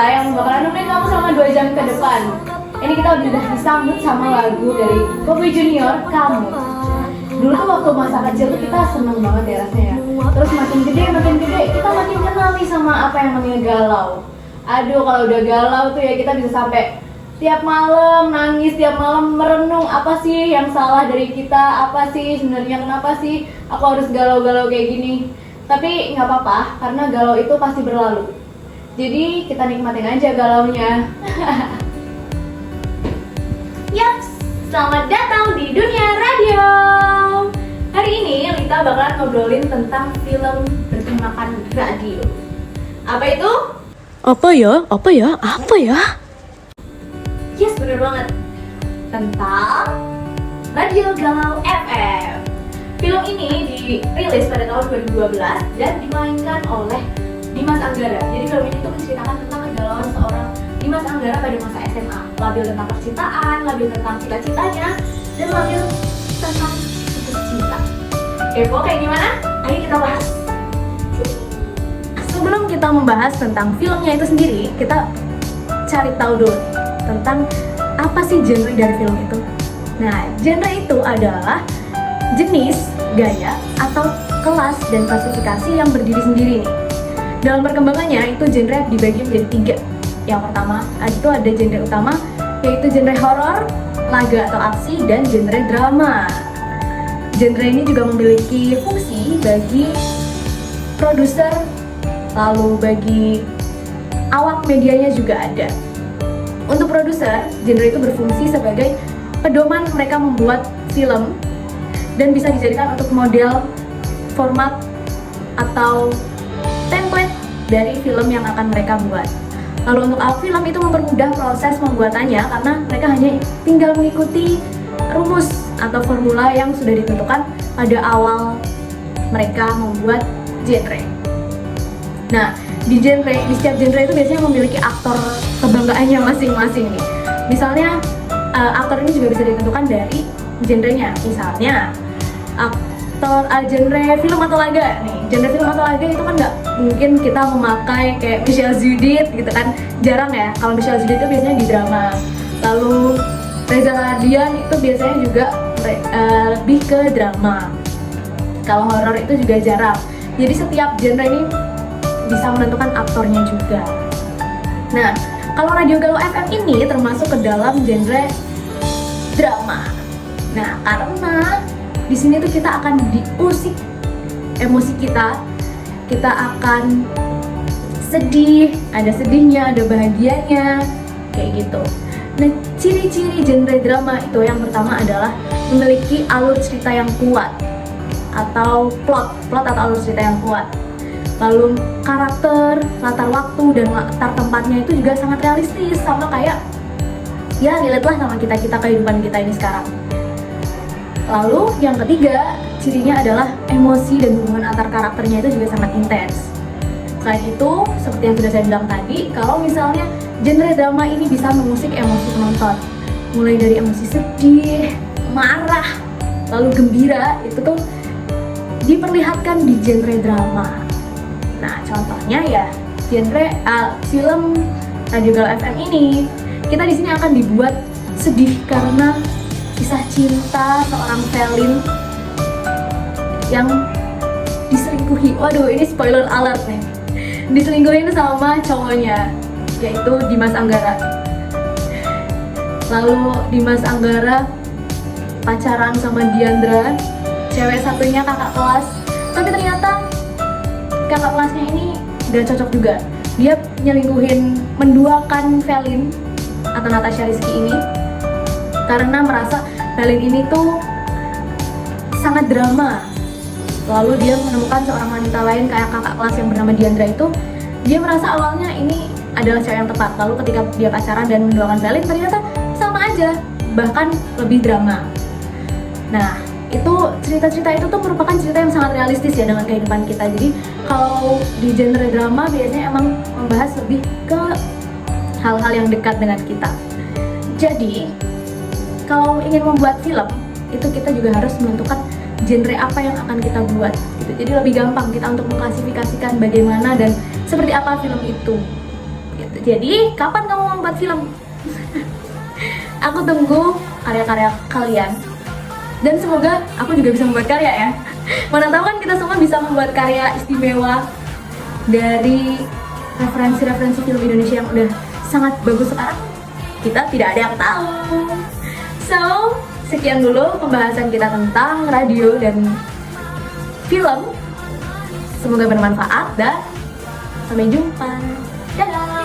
yang bakalan nemenin kamu selama 2 jam ke depan. Ini kita udah disambut sama lagu dari Coldplay Junior, Kamu. Dulu tuh waktu masa kecil tuh kita seneng banget ya rasanya. Terus makin gede kita makin kenal nih sama apa yang namanya galau. Aduh, kalau udah galau tuh ya kita bisa sampai tiap malam nangis, tiap malam merenung apa sih yang salah dari kita, apa sih sebenarnya, kenapa sih aku harus galau-galau kayak gini. Tapi nggak apa-apa, karena galau itu pasti berlalu. Jadi kita nikmatin aja galaunya. Yaps, selamat datang di Dunia Radio. Hari ini Lita bakalan ngobrolin tentang film bertemakan radio. Apa itu? Apa ya? Yes, bener banget. Tentang Radio Galau FM. Film ini dirilis pada tahun 2012 dan dimainkan oleh Dimas Anggara. Jadi film ini tuh menceritakan tentang kegalauan seorang Dimas Anggara pada masa SMA. Labil tentang percintaan, labil tentang cita-citanya, dan labil tentang putus cinta. Kepo kayak gimana? Ayo kita bahas. Sebelum kita membahas tentang filmnya itu sendiri, kita cari tahu dulu tentang apa sih genre dari film itu. Nah, genre itu adalah jenis, gaya, atau kelas dan klasifikasi yang berdiri sendiri nih. Dalam perkembangannya itu genre dibagi menjadi 3. Yang pertama itu ada genre utama, yaitu genre horor, laga atau aksi, dan genre drama. Genre ini juga memiliki fungsi bagi produser, lalu bagi awak medianya juga ada. Untuk produser, genre itu berfungsi sebagai pedoman mereka membuat film dan bisa dijadikan untuk model, format, atau template dari film yang akan mereka buat. Lalu untuk awak film itu mempermudah proses pembuatannya karena mereka hanya tinggal mengikuti rumus atau formula yang sudah ditentukan pada awal mereka membuat genre. Nah, di setiap genre itu biasanya memiliki aktor kebanggaannya masing-masing nih. Misalnya aktor ini juga bisa ditentukan dari genrenya. Misalnya aktor genre film atau laga nih. Genre film atau laga itu kan nggak mungkin kita memakai kayak Michelle Judith gitu kan, jarang ya. Kalau Michelle Judith itu biasanya di drama. Lalu Reza Rahardian itu biasanya juga lebih ke drama. Kalau horor itu juga jarang. Jadi setiap genre ini bisa menentukan aktornya juga. Nah, kalau Radio Galau FM ini termasuk ke dalam genre drama. Nah, karena di sini tuh kita akan diusik emosi kita akan sedih, ada sedihnya, ada bahagianya, kayak gitu. Nah, ciri-ciri genre drama itu yang pertama adalah memiliki alur cerita yang kuat atau plot atau alur cerita yang kuat. Lalu karakter, latar waktu, dan latar tempatnya itu juga sangat realistis, sama kayak ya relate lah sama kita kehidupan kita ini sekarang. Lalu yang ketiga, cirinya adalah emosi dan hubungan antar karakternya itu juga sangat intens. Selain itu, seperti yang sudah saya bilang tadi, kalau misalnya genre drama ini bisa mengusik emosi penonton, mulai dari emosi sedih, marah, lalu gembira, itu tuh diperlihatkan di genre drama. Nah, contohnya ya genre film Radio Galau FM ini, kita di sini akan dibuat sedih karena kisah cinta seorang Velin yang diselingkuhi. Waduh, ini spoiler alert nih. Diselingkuhin sama cowoknya, yaitu Dimas Anggara. Lalu Dimas Anggara pacaran sama Diandra, cewek satunya kakak kelas. Tapi ternyata kakak kelasnya ini gak cocok juga. Dia menduakan Velin atau Natasha Rizky ini karena merasa Velin ini tuh sangat drama. Lalu dia menemukan seorang wanita lain kayak kakak kelas yang bernama Diandra itu. Dia merasa awalnya ini adalah cewek yang tepat. Lalu ketika dia pacaran dan menduakan Velin, ternyata sama aja, bahkan lebih drama. Nah, itu cerita-cerita itu tuh merupakan cerita yang sangat realistis ya dengan kehidupan kita. Jadi kalau di genre drama biasanya emang membahas lebih ke hal-hal yang dekat dengan kita. Jadi kalau ingin membuat film itu kita juga harus menentukan genre apa yang akan kita buat gitu. Jadi lebih gampang kita untuk mengklasifikasikan bagaimana dan seperti apa film itu gitu. Jadi, kapan kamu mau membuat film? Aku tunggu karya-karya kalian. Dan semoga aku juga bisa membuat karya ya. Mana tahu kan kita semua bisa membuat karya istimewa dari referensi-referensi film Indonesia yang udah sangat bagus sekarang. Kita tidak ada yang tahu. So, sekian dulu pembahasan kita tentang radio dan film. Semoga bermanfaat dan sampai jumpa. Dadah!